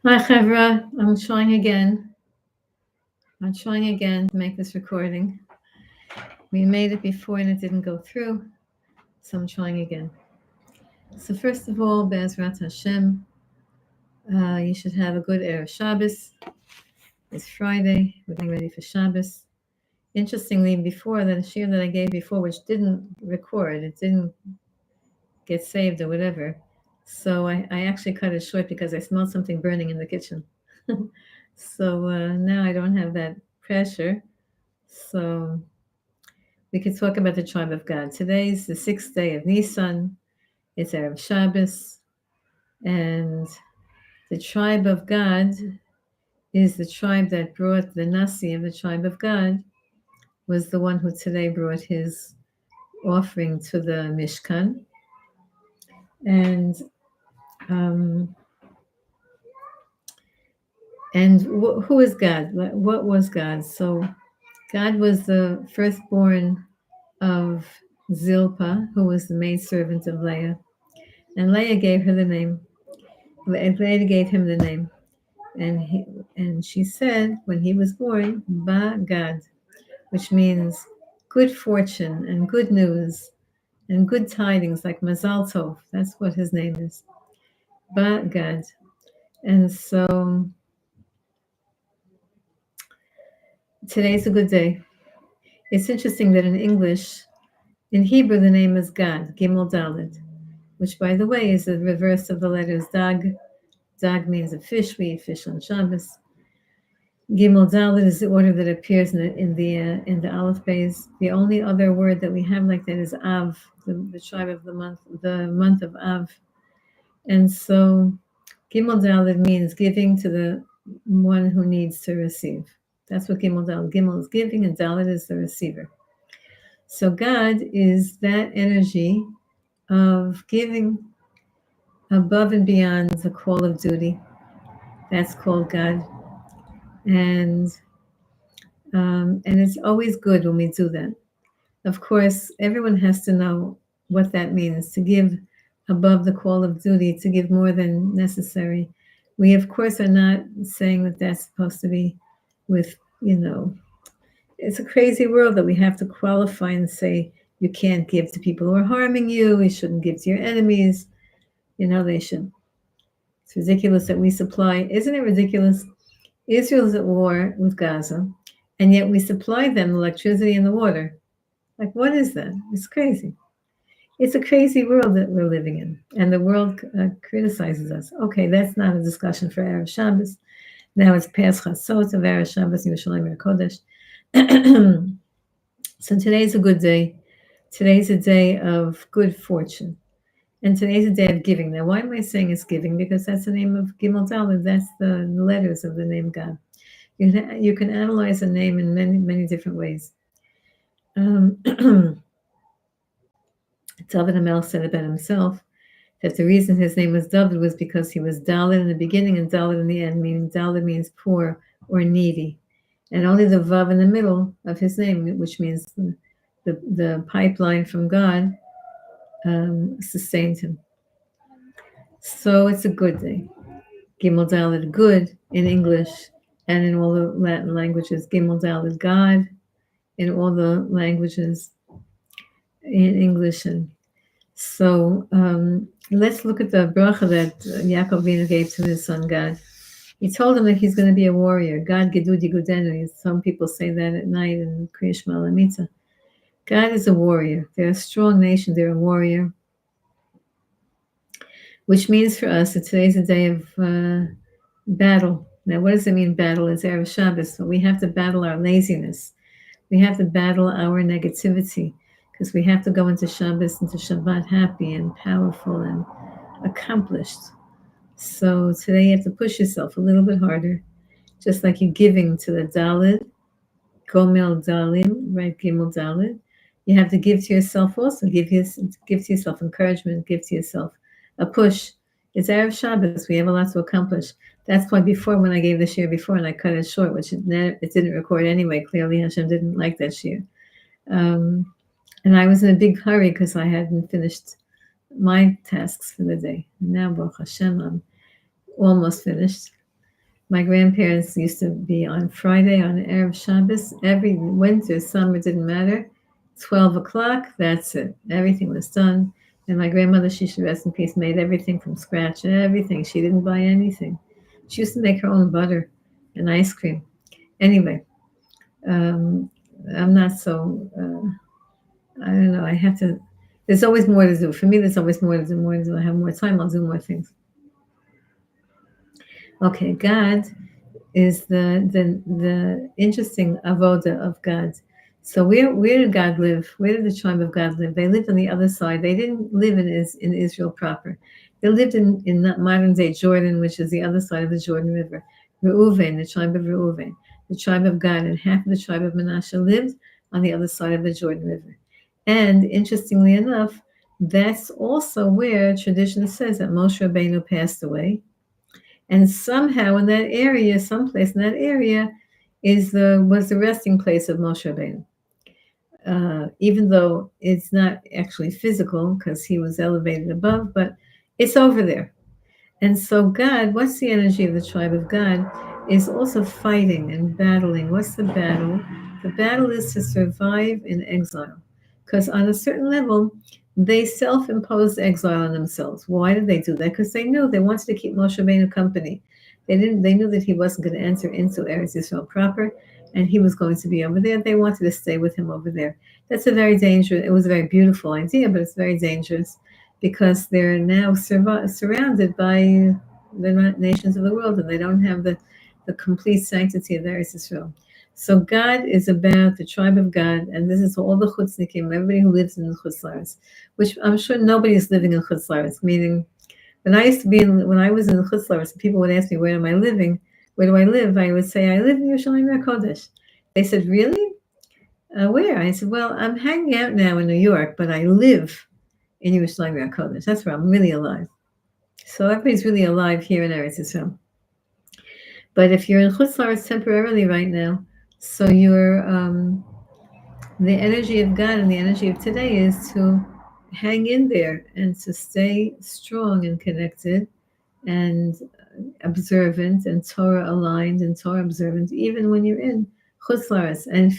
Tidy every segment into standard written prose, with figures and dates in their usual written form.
Hi, Chevra. I'm trying again. I'm trying again to make this recording. We made it before and it didn't go through, so I'm trying again. So first of all, Be'ezrat Hashem, you should have a good Erev Shabbos. It's Friday. We're getting ready for Shabbos. Interestingly, before that shir that I gave before, which didn't record, it didn't get saved or whatever. So I actually cut it short because I smelled something burning in the kitchen. So now I don't have that pressure. So we could talk about the tribe of God. Today's the 6th day of Nissan. It's Erev Shabbos. And the tribe of God is the tribe that brought the Nasi of the tribe of God, was the one who today brought his offering to the Mishkan. And who is God? What was God? So God was the firstborn of Zilpah, who was the maidservant of Leah. And Leah gave her the name. Leah gave him the name. And she said, when he was born, Ba Gad, which means good fortune and good news and good tidings, like Mazal Tov. That's what his name is. Ba Gad. And so today's a good day. It's interesting that in English, in Hebrew, the name is Gad, Gimel Dalet, which, by the way, is the reverse of the letters Dag. Dag means a fish. We eat fish on Shabbos. Gimel Dalet is the order that appears in the Aleph Beis. The only other word that we have like that is Av, the tribe of the month of Av. And so Gimel Dalet means giving to the one who needs to receive. That's what Gimel Dalet. Gimel is giving and Dalet is the receiver. So God is that energy of giving above and beyond the call of duty. That's called God. And it's always good when we do that. Of course, everyone has to know what that means, to give above the call of duty, to give more than necessary. We, of course, are not saying that that's supposed to be with, it's a crazy world that we have to qualify and say you can't give to people who are harming you, you shouldn't give to your enemies, they should. It's ridiculous that we supply, isn't it ridiculous? Israel's at war with Gaza, and yet we supply them electricity and the water. Like, what is that? It's crazy. It's a crazy world that we're living in, and the world criticizes us. Okay, that's not a discussion for Erev Shabbos. Now it's past Chatzot of Erev Shabbos, Yerushalayim Kodesh. So today's a good day. Today's a day of good fortune. And today's a day of giving. Now, why am I saying it's giving? Because that's the name of Gimel Dalet. That's the letters of the name God. You can analyze a name in many, many different ways. David HaMelech said about himself that the reason his name was David was because he was Dalet in the beginning and Dalet in the end, meaning Dalet means poor or needy. And only the Vav in the middle of his name, which means the pipeline from God, sustained him. So it's a good day. Gimel Dalet, good in English and in all the Latin languages. Gimel Dalet, God in all the languages in English. And so let's look at the bracha that Yaakov Avinu gave to his son God. He told him that he's going to be a warrior. God Gedudi Gudenu. Some people say that at night in Kriya Shema Lamitza. God is a warrior. They're a strong nation. They're a warrior. Which means for us that today's a day of battle. Now, what does it mean, battle? It's Erev Shabbos, but we have to battle our laziness. We have to battle our negativity, because we have to go into Shabbos, into Shabbat happy and powerful and accomplished. So today you have to push yourself a little bit harder, just like you're giving to the Dalet, Gomel Dalim, right, Gimel Dalet. You have to give to yourself also, give to yourself encouragement, give to yourself a push. It's Erev Shabbos. We have a lot to accomplish. That's why before, when I gave the shir before and I cut it short, which it didn't record anyway, clearly Hashem didn't like that shir. And I was in a big hurry because I hadn't finished my tasks for the day. Now, Baruch Hashem, I'm almost finished. My grandparents used to be on Friday on Erev Shabbos. Every winter, summer, didn't matter. 12 o'clock, that's it. Everything was done. And my grandmother, she should rest in peace, made everything from scratch, everything. She didn't buy anything. She used to make her own butter and ice cream. Anyway, um, I'm not so, I don't know, I have to, there's always more to do. For me, there's always more to do, more to do. I have more time, I'll do more things. Okay, God is the interesting avoda of God. So where did God live? Where did the tribe of God live? They lived on the other side. They didn't live in Israel proper. They lived in modern day Jordan, which is the other side of the Jordan River. Reuven, the tribe of Reuven, the tribe of God, and half of the tribe of Manasseh lived on the other side of the Jordan River. And interestingly enough, that's also where tradition says that Moshe Rabbeinu passed away, and somehow in that area, someplace in that area, was the resting place of Moshe Rabbeinu. Even though it's not actually physical because he was elevated above, but it's over there. And so God, what's the energy of the tribe of God, is also fighting and battling. What's the battle? The battle is to survive in exile. Because on a certain level, they self-imposed exile on themselves. Why did they do that? Because they knew they wanted to keep Moshe Rabbeinu company. They knew that he wasn't going to enter into Eretz Yisrael proper, and he was going to be over there. They wanted to stay with him over there. That's a very dangerous, it was a very beautiful idea, but it's very dangerous because they're now surrounded by the nations of the world, and they don't have the complete sanctity of Eretz Yisrael. So God is about the tribe of God, and this is all the chutznikim, everybody who lives in the Chutz La'aretz, which I'm sure nobody is living in Chutz La'aretz, meaning when I was in the Chutz La'aretz, people would ask me, where am I living? Where do I live? I would say, I live in Yerushalayim HaKodesh. They said, really? Where? I said, well, I'm hanging out now in New York, but I live in Yerushalayim HaKodesh. That's where I'm really alive. So everybody's really alive here in Eretz Yisrael. But if you're in Chutz La'aretz temporarily right now, so you're the energy of God and the energy of today is to hang in there and to stay strong and connected and observant and Torah aligned and Torah observant, even when you're in Chutz La'aretz. And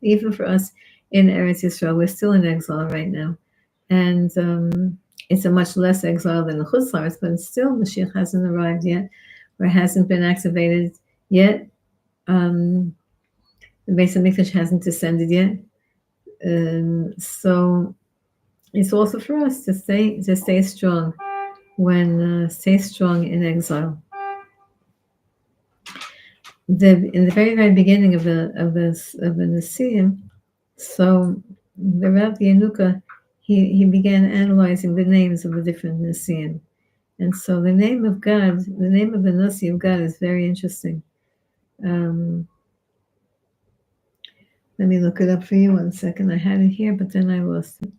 even for us in Eretz Yisrael, we're still in exile right now. And it's a much less exile than the Chutz La'aretz, but still Mashiach hasn't arrived yet, or hasn't been activated yet. The Beis HaMikdash hasn't descended yet. So it's also for us to stay strong stay strong in exile. In the very, very beginning of the Nisim, so the Rav Yenuka, he began analyzing the names of the different Nisim. And so the name of God, the name of the Nasi of God is very interesting. Let me look it up for you 1 second. I had it here, but then I lost it.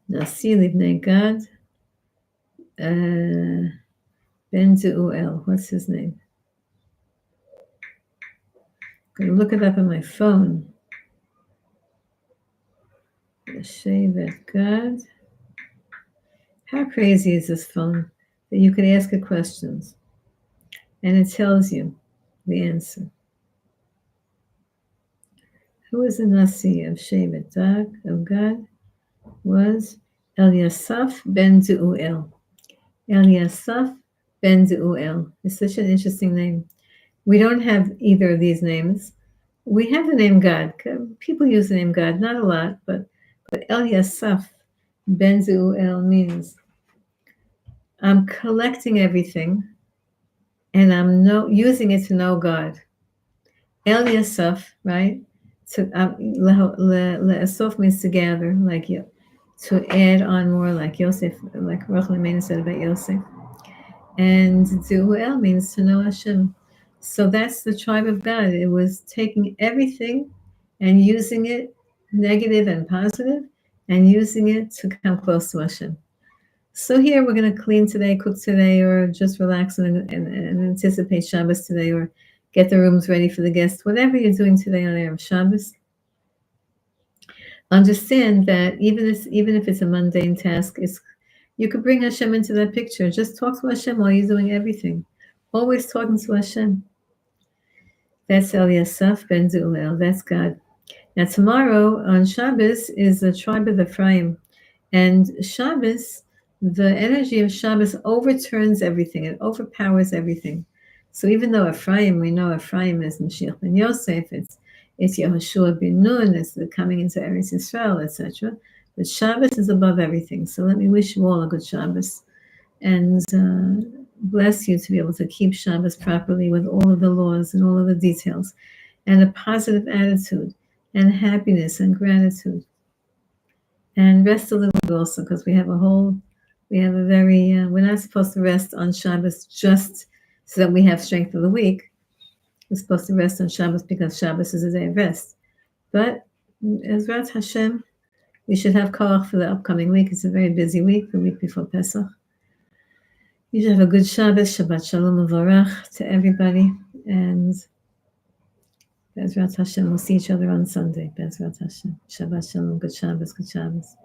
Nasi Livnei God, Ben Zeuel. What's his name? I'm going to look it up on my phone. Shevet God. How crazy is this phone that you can ask it questions and it tells you the answer? Who was the Nasi of Shevet of God? Was Eliasaph ben Zeuel. Eliasaph ben Zeuel. It's such an interesting name. We don't have either of these names. We have the name God. People use the name God, not a lot, but Eliasaph ben Zeuel means I'm collecting everything and I'm using it to know God. Eliasaph, right? To le'asoph means to gather, like you, to add on more, like Yosef, like Rachel Imenu said about Yosef. And Zeuel means to know Hashem. So that's the tribe of God. It was taking everything and using it, negative and positive, and using it to come close to Hashem. So here we're going to clean today, cook today, or just relax and anticipate Shabbos today, or get the rooms ready for the guests. Whatever you're doing today on Erev Shabbos, understand that even if it's a mundane task, You could bring Hashem into that picture. Just talk to Hashem while you're doing everything. Always talking to Hashem. That's Eliasaph ben Zulel. That's God. Now tomorrow on Shabbos is the tribe of Ephraim. And Shabbos, the energy of Shabbos overturns everything. It overpowers everything. So even though Ephraim, we know Ephraim is Mashiach ben Yosef, it's Yehoshua ben Nun, it's the coming into Eretz Yisrael, etc. But Shabbos is above everything. So let me wish you all a good Shabbos. And bless you to be able to keep Shabbos properly with all of the laws and all of the details, and a positive attitude, and happiness and gratitude. And rest a little bit also, because we're not supposed to rest on Shabbos just so that we have strength for the week. We're supposed to rest on Shabbos because Shabbos is a day of rest. But Ezrat Hashem, we should have koach for the upcoming week. It's a very busy week, the week before Pesach. You should have a good Shabbos, Shabbat Shalom Uvarach to everybody, and Bezrat Hashem, we'll see each other on Sunday. Bezrat Hashem, Shabbat Shalom, good Shabbos, good Shabbos.